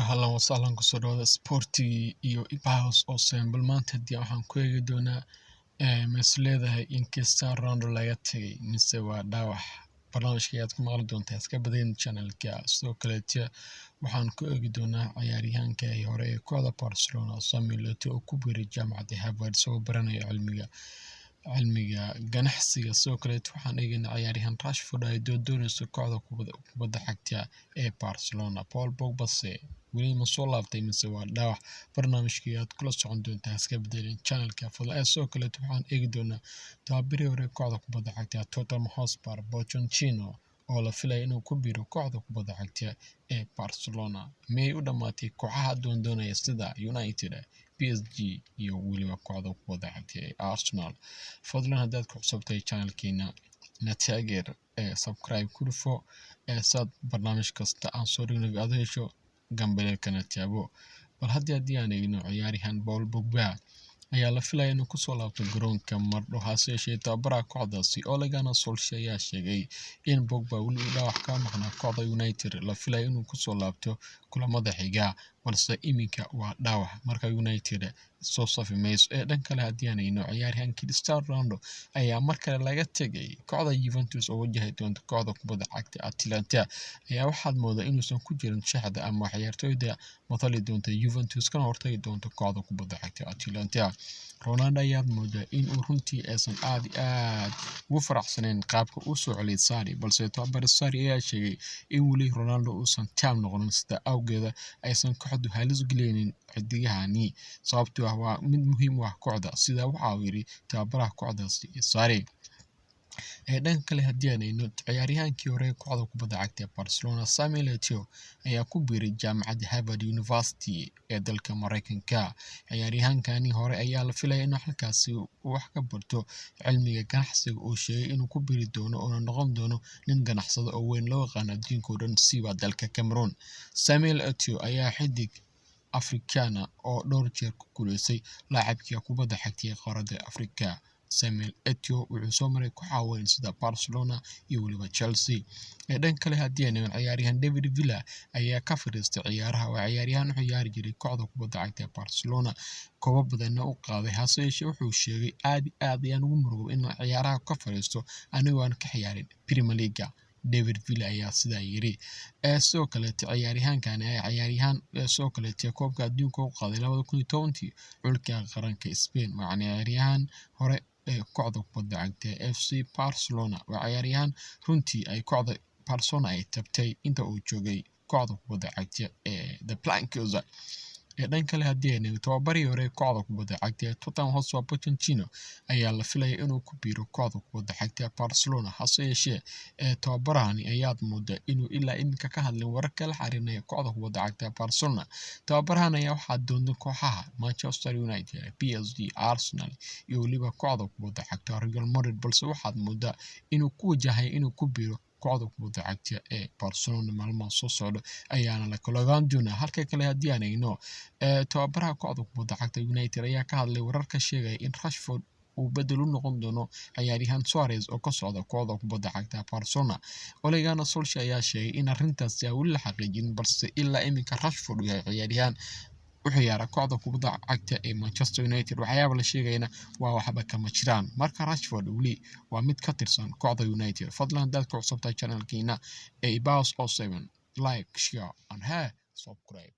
Ahlan wa sahlan kusoo dhawaada sportigii iyo ibahouse oo sembal maanta haddii waxaan ku eegi doonaa mas leedahay in Cristiano Ronaldo laga tagay mise waa dhaawac. Barnaamijka ayaad ku maqli doontaa iska badayn channelka. Sidoo kaleete waxaan ku eegi doonaa ciyaaryahanka hore ee kooxda Barcelona Samuel Eto'o oo ku biiray jaamacadda Harvard isagoo baranaya cilmiga ganacsiga. Sidoo kaleete waxaan eegaynaa ciyaaryahan Rashford ay doonayso kooxda kubadda cagta ee Barcelona. Paul Pogba weli ma soo laabtay mise waa dhaawac. Barnaamijka ayaad kula socon doontaa iska badayn channelka fadlan. Sidoo kaleete waxaan eegi doonaa tababari hore kooxda kubadda cagta Tottenham Hotspur Pochettino oo la filay inuu ku biiro kooxda kubadda cagta ee Barcelona. May u dhamaatay kooxaha doonaya sida United, PSG iyo weliba kooxda kubadda cagta ee Arsenal. Fadlan haddaad ku cusubtahay channelkeena na taageer subscribe ku dhufo sad barnaamij kasta aan soo dhigno aad hesho gambaleelkana taabo. Bal haddii aan eegno ciyaaryahan Paul Pogba ayaa la filaya inuu ku soo laabto garoonka mardhow hase yeeshee tababaraha kooxdaasi Ole Gunnar Solskjaer ayaa sheegay in Pogba weli uu dhaawac ka maqnaa kooxda United la filaya inuu ku soo laabto kulamada xiga balse iminka waa dhaawac marka United soo safi mayso. Dhan kale haddii aan eegno ciyaaryahan Cristiano Ronaldo ayaa mar kale laga tagay kooxda Juventus oo wajahi doonta kooxda kubadda cagta Atalanta ayaa waxaad moodaa inuusan ku jirin shaxda ama ciyaartoyda matali doonta Juventus kana hortagi doonta kooxda kubadda cagta Atalanta. Ronaldo ayaa moodaa in uu runtii aysan aad ugu faraxsanayn qaabka uu soo celiyay Sarri balse tababare Sarri ayaa sheegay in weli Ronaldo uusan taam noqon sida awgeeda aysan kooxdu halis gelinin xidigahani sababtoo ah waa mid muhiim u ah kooxda sida waxa uu yiri tababaraha kooxdaasi Sarri. Dhan kale haddii aan eegno ciyaaryahankii hore ee kooxda kubadda cagta ee Barcelona Samuel Eto'o ayaa ku biiray jaamacadda Harvard University ee dalka Mareykanka. Ciyaaryahankani hore ayaa la filaya inuu halkaasi wax ka barto cilmiga ganacsiga oo sheegay inuu ku biiri doono oo noqon doono nin ganacsado oo weyn loo yaqaan adduunka oo dhan siba dalka Cameroon. Samuel Eto'o ayaa xidig Afrikaana oo dhowr jeer ku guuleystay laacibka kubadda cagta ee qaaradda Afrika. Samuel Eto'o wuxuu soo maray kooxaha weyn sida Barcelona iyo weliba Chelsea. Dhan kale haddii aan eegno ciyaaryahan David Villa ayaa ka fariistay ciyaaraha waa ciyaaryahan u ciyaari jiray kooxda kubadda cagta ee Barcelona koobab badanna u qaaday hase yeeshee wuxuu sheegay aad ayaan ugu murugo in ciyaaraha ka fariisto anigoo aan ka ciyaarin Premier League. David Villa ayaa sidaa yiri. Sidoo kaleete ciyaaryahankan ciyaaryahan sidoo kaleete koobka adduunka u qaaday 2010 xulka qaranka Spain waa ciyaaryahan hore kooxda kubadda cagta FC Barcelona waa ciyaaryahan runtii ay kooxda Barcelona ay tabtay inta uu joogay kooxda kubadda cagta ee The Blancos. Dhan kale haddii aan eegno tababarihii hore kooxda kubadda cagta ee Tottenham Hotspur Pochettino ayaa la filaya inuu ku biiro kooxda kubadda cagta ee Barcelona hase yeeshee tababarahani ayaad moodaa inuu ilaa iminka ka hadlin wararka la xiriiraya kooxda kubadda cagta ee Barcelona. Tababarahan ayaa waxaa doonta kooxaha Manchester United, PSG, Arsenal iyo weliba kooxda kubadda cagta Real Madrid balse waxaad moodaa inuu ku wajahay inuu ku biiro kooxda kubadda cagta ee Barcelona maalmaha soo socda ayaana la kala ogaan doonaa. Halka kale haddii aan eegno tababaraha kooxda kubadda cagta United ayaa ka hadlay wararka sheegaya in Rashford uu bedel u noqon doono ciyaaryahan Suarez oo ka socda kooxda kubadda cagta Barcelona. Ole Gunnar Solskjaer ayaa sheegay in arrintaasi aan weli la xaqiijin balse ilaa iminka Rashford uu yahay ciyaaryahan u ciyaara kooxda kubadda cagta ee Manchester United waxyaabo la sheegayna waa waxba kama jiraan marka Rashford weli waa mid ka tirsan kooxda United. Fadlan haddaad ku cusubtahay channelkeena ibahouse 07 like share and subscribe.